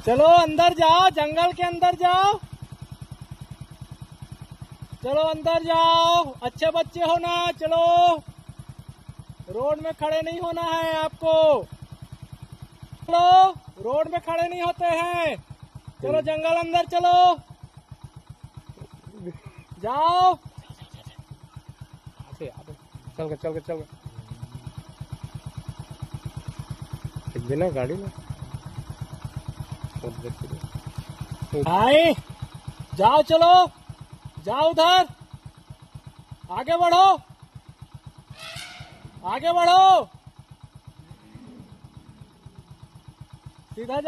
चलो अंदर जाओ, जंगल के अंदर जाओ। चलो अंदर जाओ, अच्छे बच्चे हो ना। चलो, रोड में खड़े नहीं होना है आपको। चलो, रोड में खड़े नहीं होते हैं। चलो जंगल अंदर चलो, जाओ। चल के बिना गाड़ी में आई। जाओ, चलो जाओ, उधर आगे बढ़ो, आगे बढ़ो, सीधा जाओ।